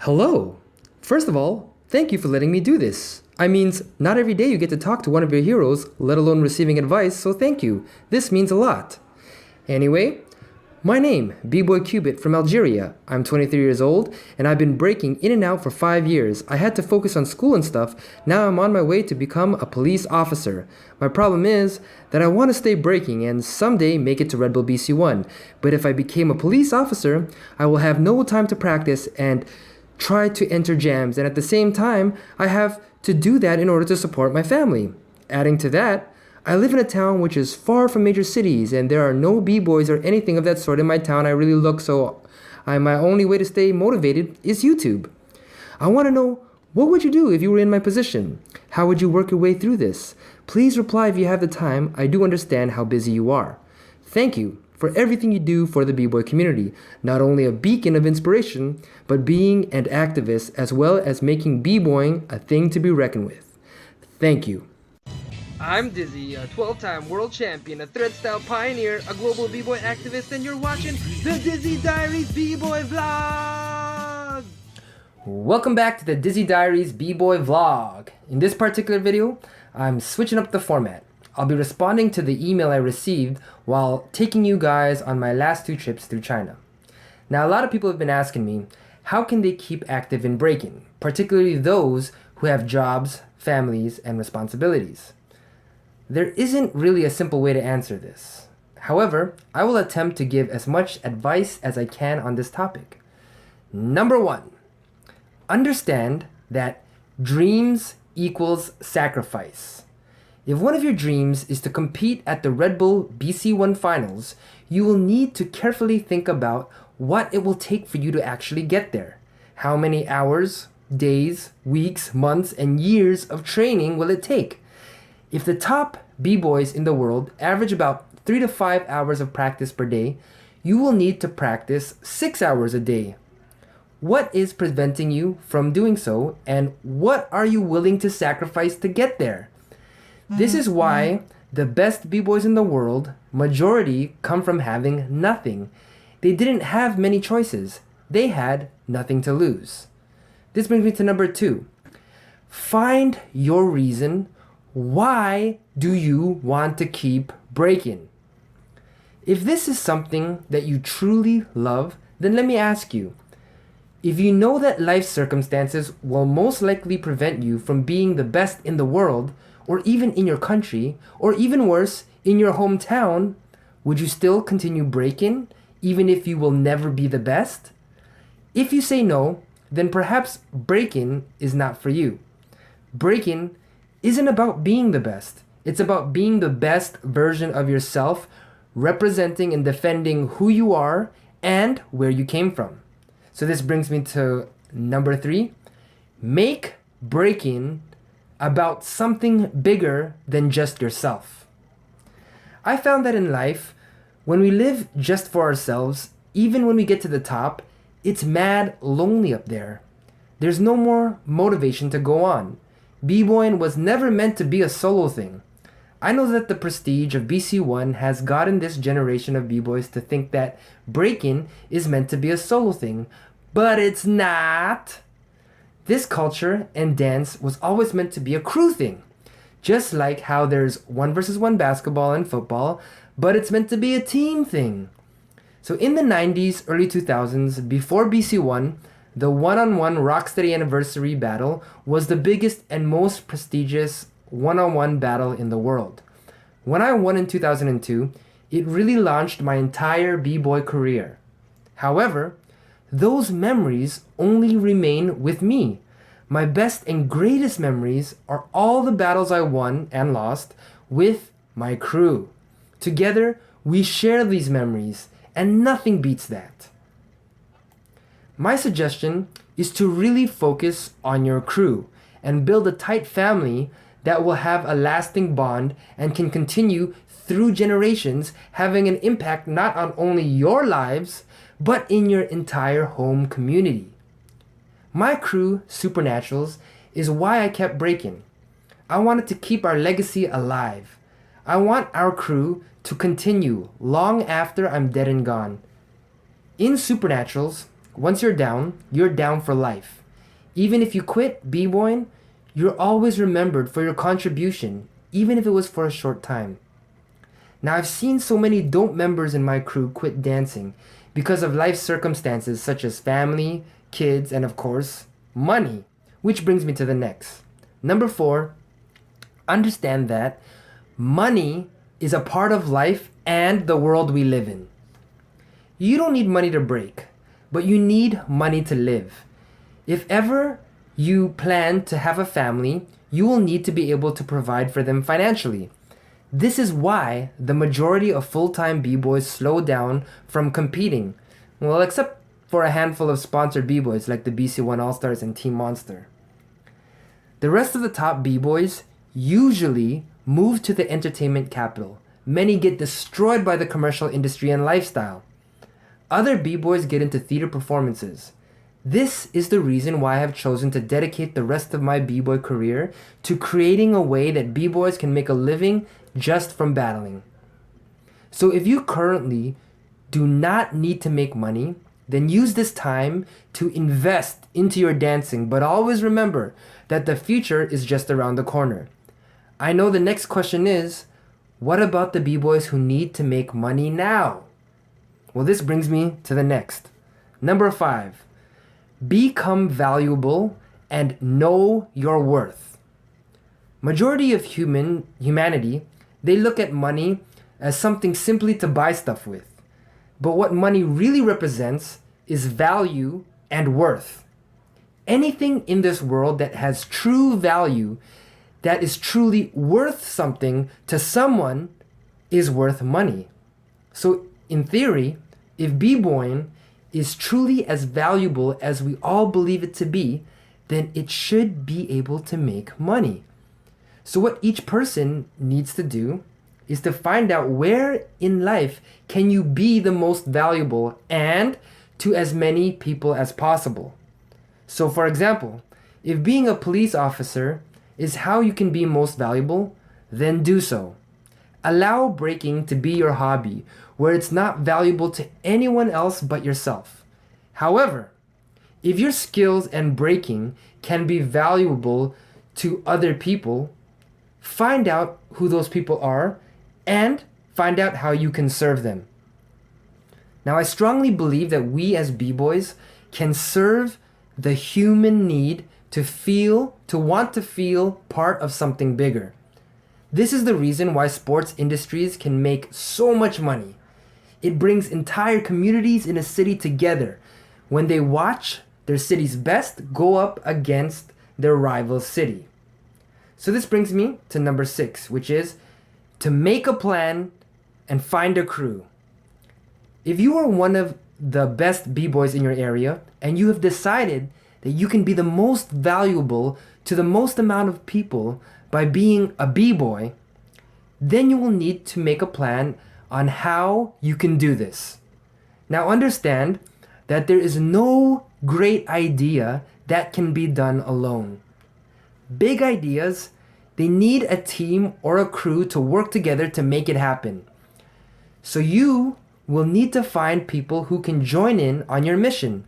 Hello! First of all, thank you for letting me do this. I means, not every day you get to talk to one of your heroes, let alone receiving advice, so thank you. This means a lot. Anyway, my name, Bboy Cubit from Algeria. I'm 23 years old, and I've been breaking in and out for 5 years. I had to focus on school and stuff. Now I'm on my way to become a police officer. My problem is that I want to stay breaking and someday make it to Red Bull BC1. But if I became a police officer, I will have no time to practice and try to enter jams, and at the same time, I have to do that in order to support my family. Adding to that, I live in a town which is far from major cities, and there are no b-boys or anything of that sort in my town. I really look, so my only way to stay motivated is YouTube. I want to know, what would you do if you were in my position? How would you work your way through this? Please reply if you have the time. I do understand how busy you are. Thank you for everything you do for the b-boy community, not only a beacon of inspiration, but being an activist as well as making b-boying a thing to be reckoned with. Thank you. I'm Dyzee, a 12-time world champion, a thread style pioneer, a global b-boy activist, and you're watching the Dyzee Diaries b-boy vlog! Welcome back to the Dyzee Diaries b-boy vlog. In this particular video, I'm switching up the format. I'll be responding to the email I received while taking you guys on my last 2 trips through China. Now, a lot of people have been asking me, how can they keep active in breaking, particularly those who have jobs, families, and responsibilities? There isn't really a simple way to answer this. However, I will attempt to give as much advice as I can on this topic. Number 1, understand that dreams equals sacrifice. If one of your dreams is to compete at the Red Bull BC1 finals, you will need to carefully think about what it will take for you to actually get there. How many hours, days, weeks, months, and years of training will it take? If the top b-boys in the world average about 3 to 5 hours of practice per day, you will need to practice 6 hours a day. What is preventing you from doing so, and what are you willing to sacrifice to get there? This is why the best b-boys in the world, majority, come from having nothing. They didn't have many choices. They had nothing to lose. This brings me to number 2. Find your reason. Why do you want to keep breaking? If this is something that you truly love, then let me ask you, if you know that life circumstances will most likely prevent you from being the best in the world, or even in your country, or even worse, in your hometown, would you still continue breaking, even if you will never be the best? If you say no, then perhaps breaking is not for you. Breaking isn't about being the best. It's about being the best version of yourself, representing and defending who you are and where you came from. So this brings me to number 3. Make breaking about something bigger than just yourself. I found that in life, when we live just for ourselves, even when we get to the top, it's mad lonely up there. There's no more motivation to go on. B-boying was never meant to be a solo thing. I know that the prestige of BC1 has gotten this generation of b-boys to think that breaking is meant to be a solo thing, but it's not. This culture and dance was always meant to be a crew thing. Just like how there's 1 versus 1 basketball and football, but it's meant to be a team thing. So in the 90s, early 2000s, before BC1, the one-on-one Rocksteady Anniversary battle was the biggest and most prestigious one-on-one battle in the world. When I won in 2002, it really launched my entire b-boy career. However, those memories only remain with me. My best and greatest memories are all the battles I won and lost with my crew. Together, we share these memories, and nothing beats that. My suggestion is to really focus on your crew and build a tight family that will have a lasting bond and can continue through generations, having an impact not on only your lives, but in your entire home community. My crew, Supernaturals, is why I kept breaking. I wanted to keep our legacy alive. I want our crew to continue long after I'm dead and gone. In Supernaturals, Once you're down for life. Even if you quit b-boying, you're always remembered for your contribution, even if it was for a short time. Now, I've seen so many dope members in my crew quit dancing because of life circumstances such as family, kids, and of course, money. Which brings me to the next. Number 4, understand that money is a part of life and the world we live in. You don't need money to break, but you need money to live. If ever you plan to have a family, you will need to be able to provide for them financially. This is why the majority of full-time b-boys slow down from competing. Well, except for a handful of sponsored b-boys like the BC1 All-Stars and Team Monster. The rest of the top b-boys usually move to the entertainment capital. Many get destroyed by the commercial industry and lifestyle. Other b-boys get into theater performances. This is the reason why I have chosen to dedicate the rest of my b-boy career to creating a way that b-boys can make a living just from battling. So if you currently do not need to make money, then use this time to invest into your dancing, but always remember that the future is just around the corner. I know the next question is, what about the b-boys who need to make money now? Well, this brings me to the next. Number 5. Become valuable and know your worth. Majority of humanity, they look at money as something simply to buy stuff with. But what money really represents is value and worth. Anything in this world that has true value, that is truly worth something to someone, is worth money. So in theory, if b-boying is truly as valuable as we all believe it to be, then it should be able to make money. So what each person needs to do is to find out where in life can you be the most valuable and to as many people as possible. So for example, if being a police officer is how you can be most valuable, then do so. Allow breaking to be your hobby, where it's not valuable to anyone else but yourself. However, if your skills and breaking can be valuable to other people, find out who those people are and find out how you can serve them. Now, I strongly believe that we as b-boys can serve the human need to want to feel part of something bigger. This is the reason why sports industries can make so much money. It brings entire communities in a city together when they watch their city's best go up against their rival city. So this brings me to number 6, which is to make a plan and find a crew. If you are one of the best b-boys in your area and you have decided that you can be the most valuable to the most amount of people by being a b-boy, then you will need to make a plan on how you can do this. Now understand that there is no great idea that can be done alone. Big ideas, they need a team or a crew to work together to make it happen. So you will need to find people who can join in on your mission.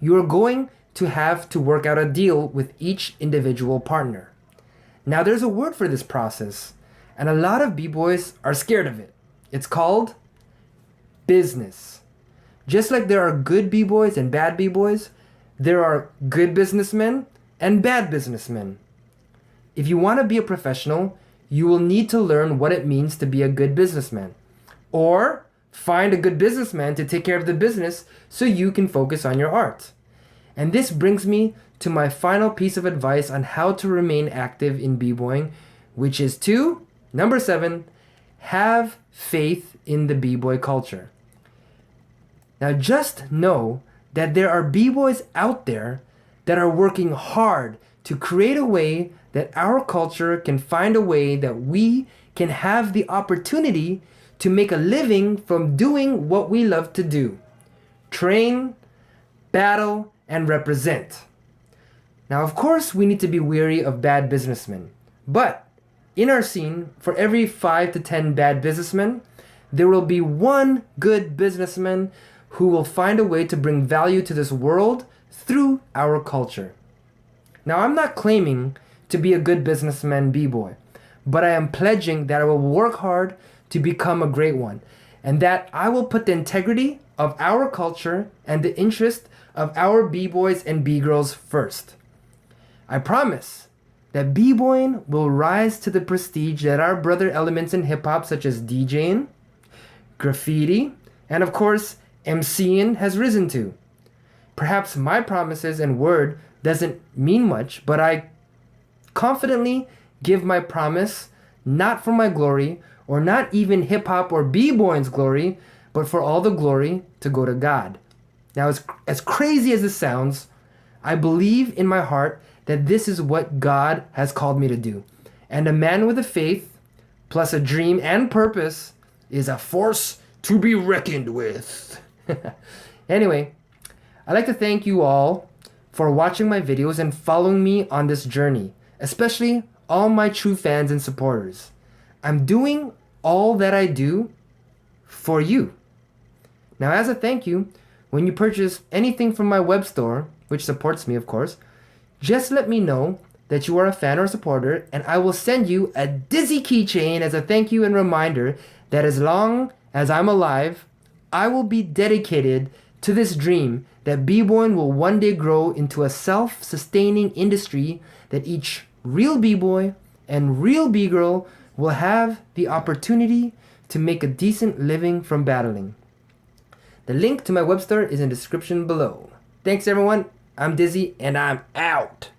You are going to have to work out a deal with each individual partner. Now there's a word for this process, and a lot of b-boys are scared of it. It's called business. Just like there are good b-boys and bad b-boys, there are good businessmen and bad businessmen. If you want to be a professional, you will need to learn what it means to be a good businessman. Or find a good businessman to take care of the business so you can focus on your art. And this brings me to my final piece of advice on how to remain active in b-boying, which is to, number 7, have faith in the b-boy culture. Now just know that there are b-boys out there that are working hard to create a way that our culture can find a way that we can have the opportunity to make a living from doing what we love to do. Train, battle, and represent. Now, of course, we need to be wary of bad businessmen. But in our scene, for every 5 to 10 bad businessmen, there will be one good businessman who will find a way to bring value to this world through our culture. Now, I'm not claiming to be a good businessman B-boy, but I am pledging that I will work hard to become a great one, and that I will put the integrity of our culture and the interest of our B-boys and B-girls first. I promise that B-boying will rise to the prestige that our brother elements in hip-hop such as DJing, graffiti, and of course, MCing has risen to. Perhaps my promises and word doesn't mean much, but I confidently give my promise not for my glory or not even hip-hop or B-boying's glory, but for all the glory to go to God. Now, as crazy as this sounds, I believe in my heart that this is what God has called me to do. And a man with a faith, plus a dream and purpose, is a force to be reckoned with. Anyway, I'd like to thank you all for watching my videos and following me on this journey, especially all my true fans and supporters. I'm doing all that I do for you. Now, as a thank you, when you purchase anything from my web store, which supports me, of course, just let me know that you are a fan or supporter, and I will send you a Dyzee keychain as a thank you and reminder that as long as I'm alive, I will be dedicated to this dream that B-boying will one day grow into a self-sustaining industry that each real B-boy and real B-girl will have the opportunity to make a decent living from battling. The link to my web store is in the description below. Thanks everyone, I'm Dyzee and I'm out.